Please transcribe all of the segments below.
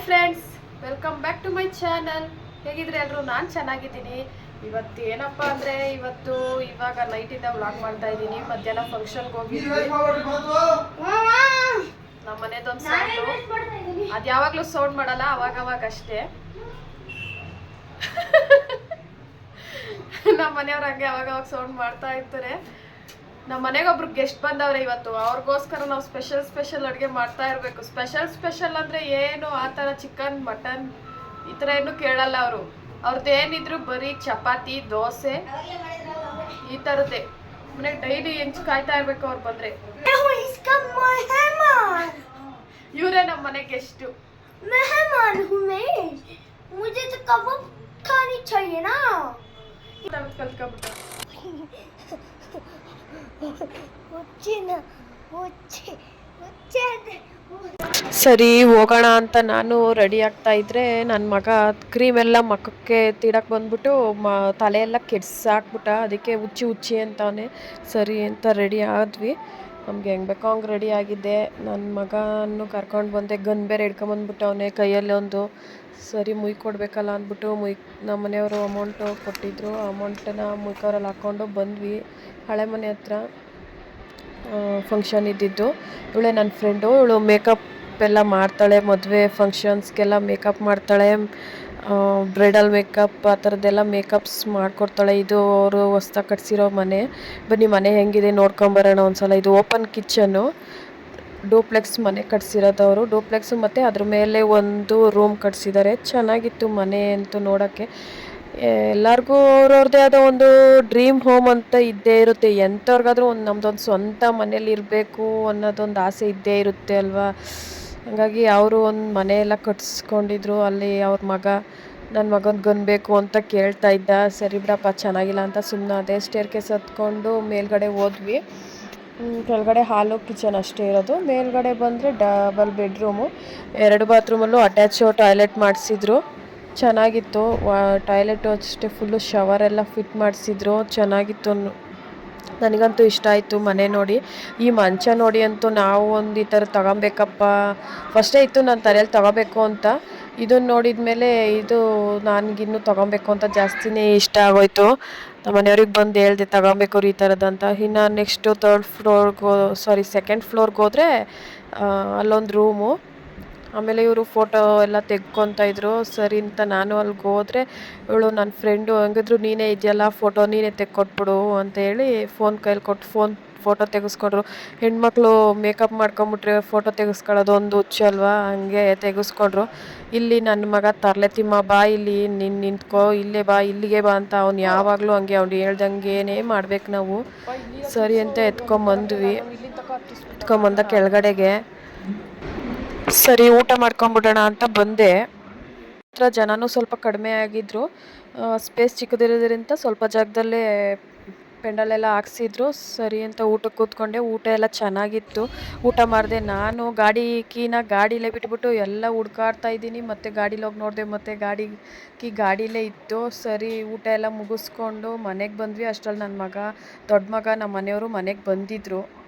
Friends, welcome back to my channel. ಹೇಗಿದ್ರೆ ಎಲ್ಲರೂ? ನಾನು ಚೆನ್ನಾಗಿದ್ದೀನಿ. ಇವತ್ತು ಏನಪ್ಪ ಅಂದರೆ ಇವಾಗ ನೈಟಿಂದ ವ್ಲಾಗ್ ಮಾಡ್ತಾ ಇದ್ದೀನಿ. ಮಧ್ಯಾಹ್ನ ಫಂಕ್ಷನ್ಗೆ ಹೋಗಿದ್ವಿ. ನಮ್ಮ ಮನೆದೊಂದು ಸೌಂಡು, ಅದು ಯಾವಾಗಲೂ ಸೌಂಡ್ ಮಾಡಲ್ಲ, ಅವಾಗವಾಗ ಅಷ್ಟೇ. ನಮ್ಮ ಮನೆಯವ್ರು ಹಂಗೆ ಅವಾಗವಾಗ ಸೌಂಡ್ ಮಾಡ್ತಾ ಇರ್ತಾರೆ. ನಮ್ಮ ಮನೆಗೆ ಒಬ್ರು ಗೆಸ್ಟ್ ಬಂದವ್ರೆ ಇವತ್ತು. ಅವ್ರಿಗೋಸ್ಕರ ನಾವು ಸ್ಪೆಷಲ್ ಅಡುಗೆ ಮಾಡ್ತಾ ಇರಬೇಕು. ಸ್ಪೆಷಲ್ ಅಂದರೆ ಏನು ಆ ಥರ ಚಿಕನ್ ಮಟನ್ ಈ ಥರ ಏನು ಕೇಳಲ್ಲ ಅವರು. ಅವ್ರದ್ದು ಏನಿದ್ರು ಬರೀ ಚಪಾತಿ ದೋಸೆ ಈ ಥರದ್ದೇ. ಮನೆಗೆ ಡೈಲಿ ಹೆಂಚು ಕಾಯ್ತಾ ಇರಬೇಕು ಅವ್ರು ಬಂದರೆ. ಇವರೇ ನಮ್ಮ ಮನೆ ಗೆಸ್ಟು. ಕಲ್ತ್ಕೊಬಿಟ್ಟು ಸರಿ ಹೋಗೋಣ ಅಂತ ನಾನು ರೆಡಿ ಆಗ್ತಾ ಇದ್ರೆ ನನ್ನ ಮಗ ಕ್ರೀಮ್ ಎಲ್ಲ ಮಕ್ಕಕ್ಕೆ ತೀಡಕ್ಕೆ ಬಂದ್ಬಿಟ್ಟು ತಲೆಯೆಲ್ಲ ಕೆಡ್ಸಾಕ್ಬಿಟ್ಟ. ಅದಕ್ಕೆ ಹುಚ್ಚಿ ಅಂತವನೇ. ಸರಿ ಅಂತ ರೆಡಿ ಆದ್ವಿ. ನಮ್ಗೆ ಹೆಂಗೆ ಬೇಕೋ ಹಂಗೆ ರೆಡಿ ಆಗಿದ್ದೆ. ನನ್ನ ಮಗನೂ ಕರ್ಕೊಂಡು ಬಂದೆ. ಗನ್ ಬೇರೆ ಹಿಡ್ಕೊಂಬಂದ್ಬಿಟ್ಟು ಅವನೇ ಕೈಯಲ್ಲಿ ಒಂದು. ಸರಿ ಕೊಡಬೇಕಲ್ಲ ಅಂದ್ಬಿಟ್ಟು ನಮ್ಮ ಮನೆಯವರು ಅಮೌಂಟು ಕೊಟ್ಟಿದ್ದರು. ಆ ಅಮೌಂಟನ್ನು ಮುಯ್ಕವರಲ್ಲಿ ಹಾಕ್ಕೊಂಡು ಬಂದ್ವಿ. ಹಳೆ ಮನೆ ಹತ್ರ ಫಂಕ್ಷನ್ ಇದ್ದಿದ್ದು. ಇವಳೆ ನನ್ನ ಫ್ರೆಂಡು. ಇವಳು ಮೇಕಪ್ ಎಲ್ಲ ಮಾಡ್ತಾಳೆ. ಮದುವೆ ಫಂಕ್ಷನ್ಸ್ಗೆಲ್ಲ ಮೇಕಪ್ ಮಾಡ್ತಾಳೆ. ಬ್ರೈಡಲ್ ಮೇಕಪ್ ಆ ಥರದ್ದೆಲ್ಲ ಮೇಕಪ್ಸ್ ಮಾಡಿಕೊಡ್ತಾಳೆ. ಇದು ಅವರು ಹೊಸ್ದಾಗಿ ಕಟ್ಸಿರೋ ಮನೆ. ಬನ್ನಿ ಮನೆ ಹೆಂಗಿದೆ ನೋಡ್ಕೊಂಬರೋಣ ಒಂದ್ಸಲ. ಇದು ಓಪನ್ ಕಿಚನ್ನು. ಡೂಪ್ಲೆಕ್ಸ್ ಮನೆ ಕಟ್ಸಿರೋದವರು. ಡೂಪ್ಲೆಕ್ಸು ಮತ್ತು ಅದ್ರ ಮೇಲೆ ಒಂದು ರೂಮ್ ಕಟ್ಸಿದ್ದಾರೆ. ಚೆನ್ನಾಗಿತ್ತು ಮನೆ ಅಂತೂ ನೋಡೋಕ್ಕೆ. ಎಲ್ಲರಿಗೂ ಅವ್ರವ್ರದ್ದೇ ಆದ ಒಂದು ಡ್ರೀಮ್ ಹೋಮ್ ಅಂತ ಇದ್ದೇ ಇರುತ್ತೆ. ಎಂಥವ್ರಿಗಾದ್ರೂ ನಮ್ಮದೊಂದು ಸ್ವಂತ ಮನೇಲಿ ಇರಬೇಕು ಅನ್ನೋದೊಂದು ಆಸೆ ಇದ್ದೇ ಇರುತ್ತೆ ಅಲ್ವಾ. ಹಾಗಾಗಿ ಅವರು ಒಂದು ಮನೆಯೆಲ್ಲ ಕಟ್ಸ್ಕೊಂಡಿದ್ರು. ಅಲ್ಲಿ ಅವ್ರ ಮಗ ನನ್ನ ಮಗನ ಗನ್ಬೇಕು ಅಂತ ಕೇಳ್ತಾ ಇದ್ದ. ಸರಿ ಬಿಡಪ್ಪ ಚೆನ್ನಾಗಿಲ್ಲ ಅಂತ ಸುಮ್ಮನೆ ಅದೇ ಸ್ಟೇರ್ ಕೇಸ್ ಹತ್ಕೊಂಡು ಮೇಲ್ಗಡೆ ಹೋದ್ವಿ. ಕೆಳಗಡೆ ಹಾಲು ಕಿಚನ್ ಅಷ್ಟೇ ಇರೋದು. ಮೇಲ್ಗಡೆ ಬಂದರೆ ಡಬಲ್ ಬೆಡ್ರೂಮು. 2 ಬಾತ್ರೂಮಲ್ಲೂ ಅಟ್ಯಾಚ್ ಟಾಯ್ಲೆಟ್ ಮಾಡಿಸಿದ್ರು. ಚೆನ್ನಾಗಿತ್ತು. ಟಾಯ್ಲೆಟು ಅಷ್ಟೇ ಫುಲ್ಲು ಶವರೆಲ್ಲ ಫಿಟ್ ಮಾಡಿಸಿದ್ರು. ಚೆನ್ನಾಗಿತ್ತು. ನನಗಂತೂ ಇಷ್ಟ ಆಯಿತು ಮನೆ ನೋಡಿ. ಈ ಮಂಚ ನೋಡಿ ಅಂತೂ ನಾವು ಒಂದು ಈ ಥರ ತೊಗೊಬೇಕಪ್ಪ ಫಸ್ಟೇ ಇತ್ತು ನನ್ನ ತಲೆಯಲ್ಲಿ ತೊಗೋಬೇಕು ಅಂತ. ಇದನ್ನು ನೋಡಿದ ಮೇಲೆ ಇದು ನನಗಿನ್ನೂ ತೊಗೊಬೇಕು ಅಂತ ಜಾಸ್ತಿನೇ ಇಷ್ಟ ಆಗೋಯ್ತು. ನಮ್ಮ ಮನೆಯವ್ರಿಗೆ ಬಂದು ಹೇಳ್ದೆ ತೊಗೊಬೇಕು ಈ ಥರದಂತ. ಇನ್ನು ನೆಕ್ಸ್ಟು ಸೆಕೆಂಡ್ ಫ್ಲೋರ್ಗೆ ಹೋದರೆ ಅಲ್ಲೊಂದು ರೂಮು. ಆಮೇಲೆ ಇವರು ಫೋಟೋ ಎಲ್ಲ ತೆಗ್ಕೊತಾ ಇದ್ರು. ಸರಿ ಅಂತ ನಾನು ಅಲ್ಲಿಗೆ ಹೋದರೆ ಇವಳು ನನ್ನ ಫ್ರೆಂಡು ಹಂಗಿದ್ರು ನೀನೇ ಇದೆಯಲ್ಲ ಫೋಟೋ ನೀನೇ ತೆಕ್ಕೊಟ್ಬಿಡು ಅಂತ ಹೇಳಿ ಫೋನ್ ಕೈಲಿ ಕೊಟ್ಟು ಫೋಟೋ ತೆಗೆಸ್ಕೊಂಡ್ರು. ಹೆಣ್ಮಕ್ಳು ಮೇಕಪ್ ಮಾಡ್ಕೊಂಬಿಟ್ರೆ ಫೋಟೋ ತೆಗೆಸ್ಕೊಳ್ಳೋದು ಒಂದು ಹುಚ್ಚು ಅಲ್ವಾ. ಹಂಗೆ ತೆಗೆಸ್ಕೊಂಡ್ರು. ಇಲ್ಲಿ ನನ್ನ ಮಗ ತರಲೆ ತಿಮ್ಮ ಬಾ ಇಲ್ಲಿ ನಿಂತ್ಕೋ, ಇಲ್ಲೇ ಬಾ ಇಲ್ಲಿಗೆ ಬಾ ಅಂತ ಅವ್ನು ಯಾವಾಗಲೂ ಹಂಗೆ ಅವ್ನು ಹೇಳ್ದಂಗೆನೇ ಮಾಡ್ಬೇಕು ನಾವು. ಸರಿ ಅಂತ ಎತ್ಕೊಂಬಂದ ಕೆಳಗಡೆಗೆ. ಸರಿ ಊಟ ಮಾಡ್ಕೊಂಬಿಡೋಣ ಅಂತ ಬಂದೆ. ಹತ್ರ ಜನನೂ ಸ್ವಲ್ಪ ಕಡಿಮೆ ಆಗಿದ್ರು. ಸ್ಪೇಸ್ ಚಿಕ್ಕದಿರೋದ್ರಿಂದ ಸ್ವಲ್ಪ ಜಾಗದಲ್ಲೇ ಪೆಂಡಲೆಲ್ಲ ಹಾಕ್ಸಿದ್ರು. ಸರಿ ಅಂತ ಊಟಕ್ಕೆ ಕೂತ್ಕೊಂಡೆ. ಊಟ ಎಲ್ಲ ಚೆನ್ನಾಗಿತ್ತು. ಊಟ ಮಾಡಿದೆ. ನಾನು ಗಾಡಿಲೇ ಬಿಟ್ಬಿಟ್ಟು ಎಲ್ಲ ಹುಡ್ಕಾಡ್ತಾ ಇದ್ದೀನಿ. ಮತ್ತೆ ಗಾಡೀಲಿ ಹೋಗಿ ನೋಡಿದೆ. ಮತ್ತೆ ಗಾಡಿಲೇ ಇತ್ತು. ಸರಿ ಊಟ ಎಲ್ಲ ಮುಗಿಸ್ಕೊಂಡು ಮನೆಗೆ ಬಂದ್ವಿ. ಅಷ್ಟರಲ್ಲಿ ದೊಡ್ಡ ಮಗ ನಮ್ಮ ಮನೆಯವರು ಮನೆಗೆ ಬಂದಿದ್ರು.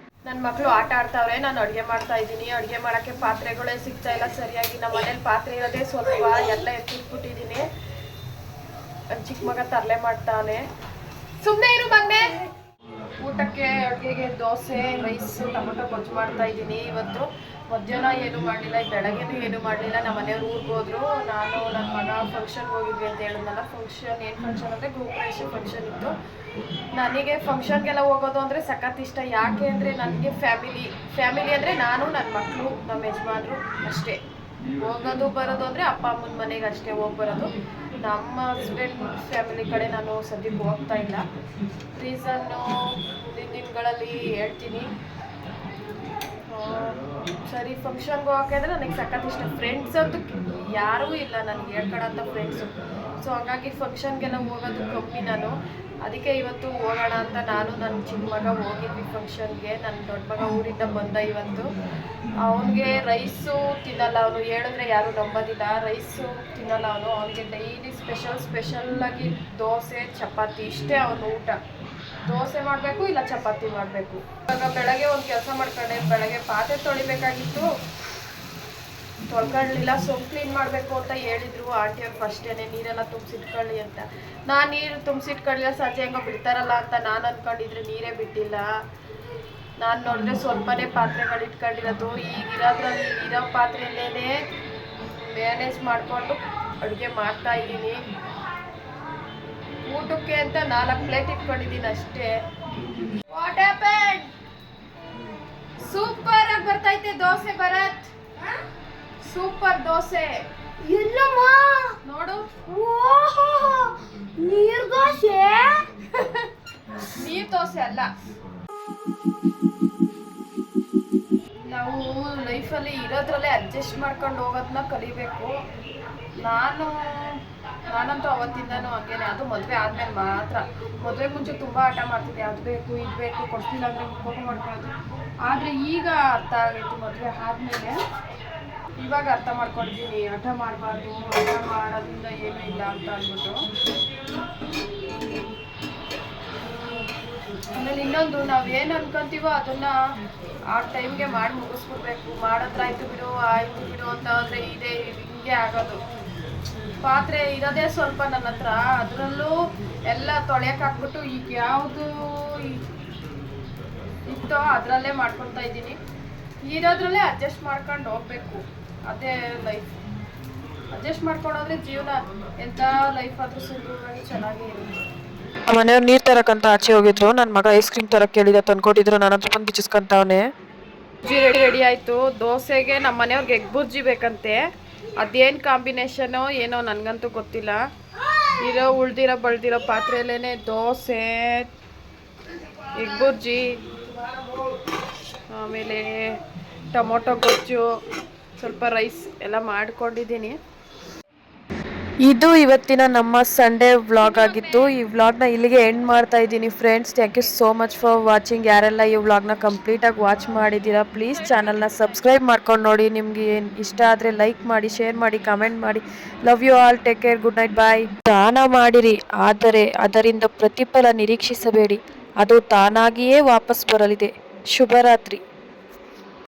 ನನ್ನ ಮಕ್ಕಳು ಆಟ ಆಡ್ತಾವ್ರೆ. ನಾನು ಅಡುಗೆ ಮಾಡ್ತಾ ಇದ್ದೀನಿ. ಅಡುಗೆ ಮಾಡೋಕ್ಕೆ ಪಾತ್ರೆಗಳೇ ಸಿಗ್ತಾ ಇಲ್ಲ ಸರಿಯಾಗಿ. ನಮ್ಮ ಮನೇಲಿ ಪಾತ್ರೆ ಇರೋದೇ ಸ್ವಲ್ಪ, ಎಲ್ಲ ಎತ್ತಿಟ್ಬಿಟ್ಟಿದ್ದೀನಿ. ನನ್ನ ಚಿಕ್ಕ ಮಗ ತರಲೆ ಮಾಡ್ತಾನೆ. ಸುಮ್ಮನೆ ಇರು ಮಗನೇ. ಊಟಕ್ಕೆ ಅಡುಗೆಗೆ ದೋಸೆ ರೈಸ್ ಟೊಮೊಟೊ ಗೊಜ್ಜು ಮಾಡ್ತಾ ಇದ್ದೀನಿ. ಇವತ್ತು ಮಧ್ಯಾಹ್ನ ಏನು ಮಾಡಲಿಲ್ಲ, ಬೆಳಗ್ಗೆನೂ ಏನು ಮಾಡಲಿಲ್ಲ. ನಮ್ಮ ಮನೆಯವ್ರು ಊರಿಗೆ ಹೋದ್ರು. ನಾನು ನನ್ನ ಮಗ ಫಂಕ್ಷನ್ಗೆ ಹೋಗಿದ್ವಿ ಅಂತ ಹೇಳಿದ್ನಲ್ಲ. ಏನು ಫಂಕ್ಷನ್ ಅಂದರೆ ಗೃಹಪ್ರವೇಶ ಫಂಕ್ಷನ್ ಇತ್ತು. ನನಗೆ ಫಂಕ್ಷನ್ಗೆಲ್ಲ ಹೋಗೋದು ಅಂದರೆ ಸಖತ್ ಇಷ್ಟ. ಯಾಕೆ ಅಂದರೆ ನನಗೆ ಫ್ಯಾಮಿಲಿ ಅಂದರೆ ನಾನು, ನನ್ನ ಮಕ್ಕಳು, ನಮ್ಮ ಯಜಮಾನ್ರು ಅಷ್ಟೇ. ಹೋಗೋದು ಬರೋದು ಅಂದರೆ ಅಪ್ಪ ಅಮ್ಮನ ಮನೆಗೆ ಅಷ್ಟೇ ಹೋಗಿ ಬರೋದು. ನಮ್ಮ ಹಸ್ಬೆಂಡ್ ಫ್ಯಾಮಿಲಿ ಕಡೆ ನಾನು ಸದ್ಯಕ್ಕೆ ಹೋಗ್ತಾ ಇಲ್ಲ. ರೀಸನ್ನು ದಿನಗಳಲ್ಲಿ ಹೇಳ್ತೀನಿ. ಸರಿ ಫಂಕ್ಷನ್ಗೆ ಹೋಗೋಕೆ ಅಂದರೆ ನನಗೆ ಸಖತ್ ಇಷ್ಟ. ಫ್ರೆಂಡ್ಸ್ ಅಂತೂ ಯಾರೂ ಇಲ್ಲ ನನಗೆ ಹೇಳ್ಕೊಳಂಥ ಫ್ರೆಂಡ್ಸು. ಸೊ ಹಾಗಾಗಿ ಫಂಕ್ಷನ್ಗೆಲ್ಲ ಹೋಗೋದು ಕಮ್ಮಿ ನಾನು. ಅದಕ್ಕೆ ಇವತ್ತು ಹೋಗೋಣ ಅಂತ ನಾನು ನನ್ನ ಚಿಕ್ಕ ಮಗ ಹೋಗಿದ್ವಿ ಫಂಕ್ಷನ್ಗೆ. ನನ್ನ ದೊಡ್ಡ ಮಗ ಊರಿಂದ ಬಂದ ಇವತ್ತು. ಅವನಿಗೆ ರೈಸು ತಿನ್ನಲ್ಲ. ಅವನು ಹೇಳಿದ್ರೆ ಯಾರೂ ನಂಬೋದಿಲ್ಲ. ರೈಸು ತಿನ್ನಲ್ಲ ಅವನು. ಅವನಿಗೆ ಡೈಲಿ ಸ್ಪೆಷಲ್ಲಾಗಿ ದೋಸೆ ಚಪಾತಿ ಇಷ್ಟೇ ಅವನು ಊಟ. ದೋಸೆ ಮಾಡಬೇಕು ಇಲ್ಲ ಚಪಾತಿ ಮಾಡಬೇಕು. ಇವಾಗ ಬೆಳಗ್ಗೆ ಒಂದು ಕೆಲಸ ಮಾಡ್ಕೊಂಡೆ. ಬೆಳಗ್ಗೆ ಪಾತ್ರೆ ತೊಳಿಬೇಕಾಗಿತ್ತು. ತೊಳ್ಕೊಳ್ಳಿಲ್ಲ. ಸೊಪ್ಪು ಕ್ಲೀನ್ ಮಾಡಬೇಕು ಅಂತ ಹೇಳಿದ್ರು ಆಂಟಿಯವ್ರು ಫಸ್ಟೇನೆ, ನೀರೆಲ್ಲ ತುಂಬಿಸಿಟ್ಕೊಳ್ಳಿ ಅಂತ. ನಾನು ನೀರು ತುಂಬಿಸಿಟ್ಕೊಳ್ಳಿಲ್ಲ, ಸಂಜೆ ಹೆಂಗೋ ಬಿಡ್ತಾರಲ್ಲ ಅಂತ ನಾನು ಅಂದ್ಕೊಂಡಿದ್ರೆ ನೀರೇ ಬಿಟ್ಟಿಲ್ಲ. ನಾನು ನೋಡಿದ್ರೆ ಸ್ವಲ್ಪನೇ ಪಾತ್ರೆಗಳು ಇಟ್ಕೊಂಡಿರೋದು. ಈಗಿರೋದ್ರಲ್ಲಿ ಇರೋ ಪಾತ್ರೆಯಲ್ಲೇ ಮ್ಯಾನೇಜ್ ಮಾಡಿಕೊಂಡು ಅಡುಗೆ ಮಾಡ್ತಾ ಇದ್ದೀನಿ. ಊಟಕ್ಕೆ ಅಂತ 4 ಪ್ಲೇಟ್ ಇಟ್ಕೊಂಡಿದ್ದೀನಿ ಅಷ್ಟೇ. What happen? ಸೂಪರ್ ಆಗಿ ಬರ್ತೈತೆ ದೋಸೆ ಭರತ್. ಸೂಪರ್ ದೋಸೆ. ಎಲ್ಲಮ್ಮ ನೋಡು, ಓಹೋ ನೀರ್ ದೋಸೆ. ನೀರ್ ದೋಸೆ ಅಲ್ಲ. ನಾವು ಲೈಫಲ್ಲಿ ಇರೋದ್ರಲ್ಲೇ ಅಡ್ಜಸ್ಟ್ ಮಾಡ್ಕೊಂಡು ಹೋಗೋದನ್ನ ಕಲಿಬೇಕು. ನಾನಂತೂ ಅವತ್ತಿಂದನೂ ಹಂಗೇನೆ. ಅದು ಮದುವೆ ಆದ್ಮೇಲೆ ಮಾತ್ರ. ಮದುವೆ ಮುಂಚೆ ತುಂಬ ಆಟ ಮಾಡ್ತಿದ್ದೆ, ಅದು ಬೇಕು ಇದು ಬೇಕು, ಕೊಡ್ತಿಲ್ಲ ಅಂದರೆ ಕೋಪ ಮಾಡ್ಕೊಳ್ಳೋದು. ಆದರೆ ಈಗ ಅರ್ಥ ಆಗೈತು, ಮದುವೆ ಆದಮೇಲೆ ಇವಾಗ ಅರ್ಥ ಮಾಡ್ಕೊಂಡಿದ್ದೀನಿ. ಹಠ ಮಾಡಬಾರ್ದು, ಹಠ ಮಾಡೋದ್ರಿಂದ ಏನೂ ಇಲ್ಲ ಅಂತ ಅಂದ್ಬಿಟ್ಟು. ಆಮೇಲೆ ಇನ್ನೊಂದು, ನಾವು ಏನು ಅನ್ಕೊಂತೀವೋ ಅದನ್ನು ಆ ಟೈಮ್ಗೆ ಮಾಡಿ ಮುಗಿಸ್ಬಿಡ್ಬೇಕು. ಮಾಡೋದ್ರಾಯ್ತು ಬಿಡು, ಆಯಿತು ಬಿಡು ಅಂತ ಅಂದರೆ ಹಿಂಗೆ ಆಗೋದು. ಪಾತ್ರೆ ಇರೋದೇ ಸ್ವಲ್ಪ ನನ್ನ ಹತ್ರ, ಅದರಲ್ಲೂ ಎಲ್ಲ ತೊಳೆಯಕ್ಕೆ ಹಾಕ್ಬಿಟ್ಟು ಈಗ ಯಾವುದು ಇತ್ತೋ ಅದರಲ್ಲೇ ಮಾಡ್ಕೊತಾ ಇದ್ದೀನಿ. ಇರೋದ್ರಲ್ಲೇ ಅಡ್ಜಸ್ಟ್ ಮಾಡ್ಕೊಂಡು ಹೋಗ್ಬೇಕು. ಅದೇ ಲೈಫ್. ಅಡ್ಜಸ್ಟ್ ಮಾಡ್ಕೊಂಡೋದ್ರೆ ಜೀವನ ಎಂಥ ಲೈಫ್ ಆದರೂ ಸುಂದರವಾಗಿ ಚೆನ್ನಾಗೇ ಇರುತ್ತೆ. ಮನೆಯವ್ರು ನೀರು ತರಕಂತ ಆಚೆ ಹೋಗಿದ್ರು. ನನ್ನ ಮಗ ಐಸ್ ಕ್ರೀಮ್ ತರಕ್ಕೆ ಕೇಳಿದ, ತಂದ್ಕೊಟ್ಟಿದ್ರು. ನಾನು ಹತ್ರ ಬಂದು ಗಿಚ್ಚಿಸ್ಕೊಂತವನೆ. ರೆಡಿ ಆಯಿತು. ದೋಸೆಗೆ ನಮ್ಮ ಮನೆಯವ್ರಿಗೆ ಎಗ್ ಬುರ್ಜಿ ಬೇಕಂತೆ. ಅದೇನು ಕಾಂಬಿನೇಷನೋ ಏನೋ ನನಗಂತೂ ಗೊತ್ತಿಲ್ಲ. ಬಳ್ದಿರೋ ಪಾತ್ರೆಯಲ್ಲೇ ದೋಸೆ, ಎಗ್ ಬುರ್ಜಿ, ಆಮೇಲೆ ಟೊಮೊಟೊ ಗೊಜ್ಜು, ಸ್ವಲ್ಪ ರೈಸ್ ಎಲ್ಲ ಮಾಡ್ಕೊಂಡಿದ್ದೀನಿ. ಇದು ಇವತ್ತಿನ ನಮ್ಮ ಸಂಡೇ ವ್ಲಾಗ್ ಆಗಿತ್ತು. ಈ ವ್ಲಾಗ್ನ ಇಲ್ಲಿಗೆ ಎಂಡ್ ಮಾಡ್ತಾ ಇದ್ದೀನಿ friends. Thank you so much for watching. ಯಾರೆಲ್ಲ ಈ ವ್ಲಾಗ್ನ ಕಂಪ್ಲೀಟಾಗಿ ವಾಚ್ ಮಾಡಿದ್ದೀರಾ, ಪ್ಲೀಸ್ ಚಾನಲ್ನ ಸಬ್ಸ್ಕ್ರೈಬ್ ಮಾಡ್ಕೊಂಡು ನೋಡಿ. ನಿಮಗೆ ಇಷ್ಟ ಆದರೆ ಲೈಕ್ ಮಾಡಿ, ಶೇರ್ ಮಾಡಿ, ಕಮೆಂಟ್ ಮಾಡಿ. Love you all. Take care. Good night. Bye. ದಾನ ಮಾಡಿರಿ, ಆದರೆ ಅದರಿಂದ ಪ್ರತಿಫಲ ನಿರೀಕ್ಷಿಸಬೇಡಿ. ಅದು ತಾನಾಗಿಯೇ ವಾಪಸ್ ಬರಲಿದೆ. ಶುಭರಾತ್ರಿ.